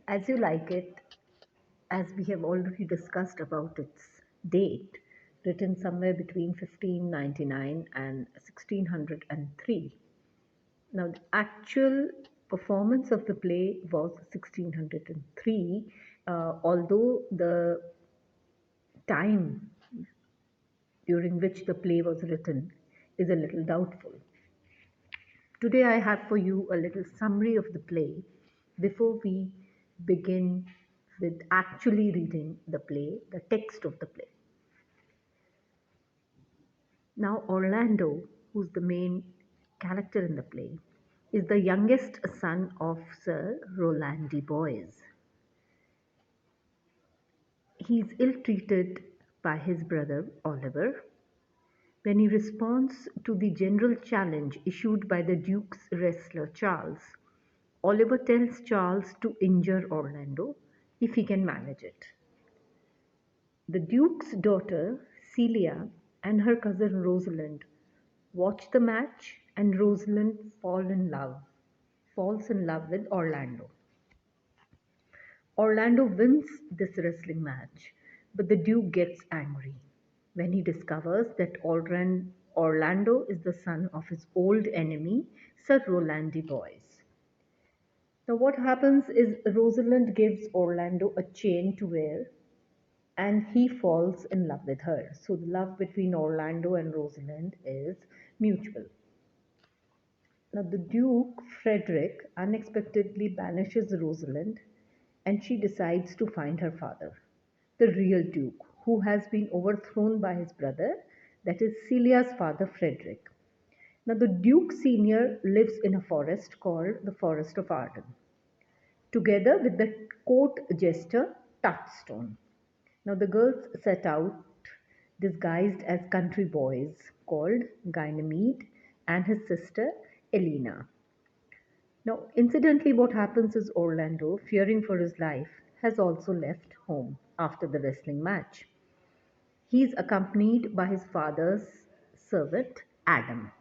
As You Like It, as we have already discussed about its date, written somewhere between 1599 and 1603. Now, the actual performance of the play was 1603, although the time during which the play was written is a little doubtful. Today, I have for you a little summary of the play before we begin with actually reading the play, the text of the play. Now, Orlando, who's the main character in the play, is the youngest son of Sir Roland de Boys. He is ill treated by his brother Oliver. When he responds to the general challenge issued by the Duke's wrestler Charles, Oliver tells Charles to injure Orlando if he can manage it. The Duke's daughter, Celia, and her cousin Rosalind watch the match, and Rosalind falls in love with Orlando. Orlando wins this wrestling match, but the Duke gets angry when he discovers that Orlando is the son of his old enemy, Sir Roland de Boys. Now, what happens is Rosalind gives Orlando a chain to wear and he falls in love with her. So, the love between Orlando and Rosalind is mutual. Now, the Duke, Frederick, unexpectedly banishes Rosalind and she decides to find her father, the real Duke, who has been overthrown by his brother, that is Celia's father, Frederick. Now, the Duke Senior lives in a forest called the Forest of Arden, together with the court jester Touchstone. Now, the girls set out disguised as country boys called Ganymede and his sister Elena. Now, incidentally, what happens is Orlando, fearing for his life, has also left home after the wrestling match. He is accompanied by his father's servant, Adam.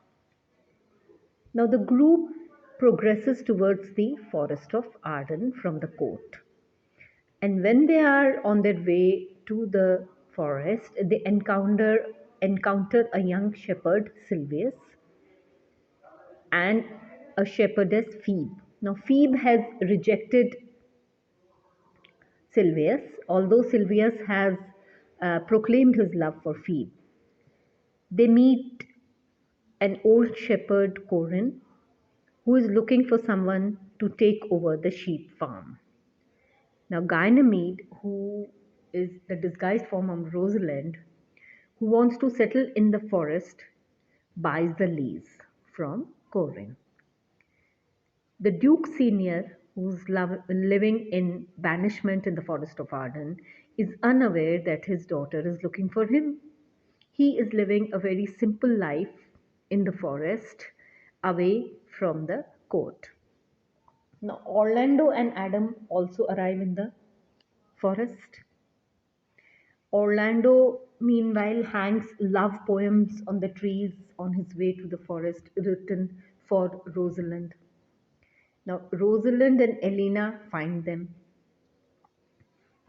Now, the group progresses towards the forest of Arden from the court. And when they are on their way to the forest, they encounter a young shepherd, Sylvius, and a shepherdess, Phoebe. Now, Phoebe has rejected Sylvius, although Sylvius has proclaimed his love for Phoebe. They meet an old shepherd, Corin, who is looking for someone to take over the sheep farm. Now, Ganymede, who is the disguised form of Rosalind, who wants to settle in the forest, buys the lease from Corin. The Duke Senior, who's living in banishment in the forest of Arden, is unaware that his daughter is looking for him. He is living a very simple life in the forest, away from the court. Now, Orlando and Adam also arrive in the forest. Orlando, meanwhile, hangs love poems on the trees on his way to the forest written for Rosalind. Now, Rosalind and Elena find them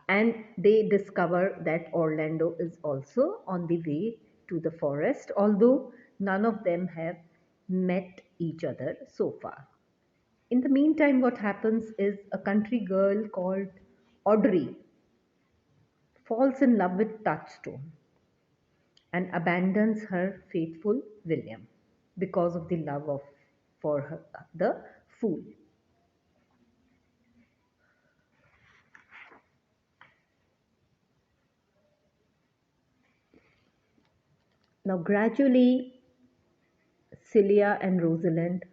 and they discover that Orlando is also on the way to the forest, although none of them have met each other so far. In the meantime, what happens is a country girl called Audrey falls in love with Touchstone and abandons her faithful William because of the love of for her, the fool. Now gradually Celia and Rosalind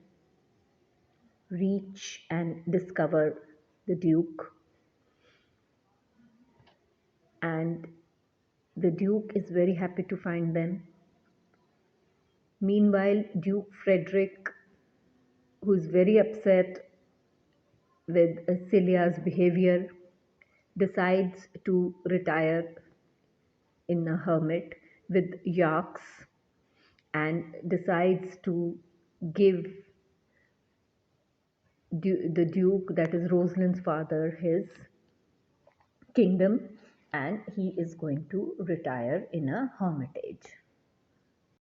reach and discover the Duke, and the Duke is very happy to find them. Meanwhile, Duke Frederick, who is very upset with Celia's behavior, decides to retire in a hermit with Jacques and decides to give the Duke, that is Rosalind's father, his kingdom, and he is going to retire in a hermitage.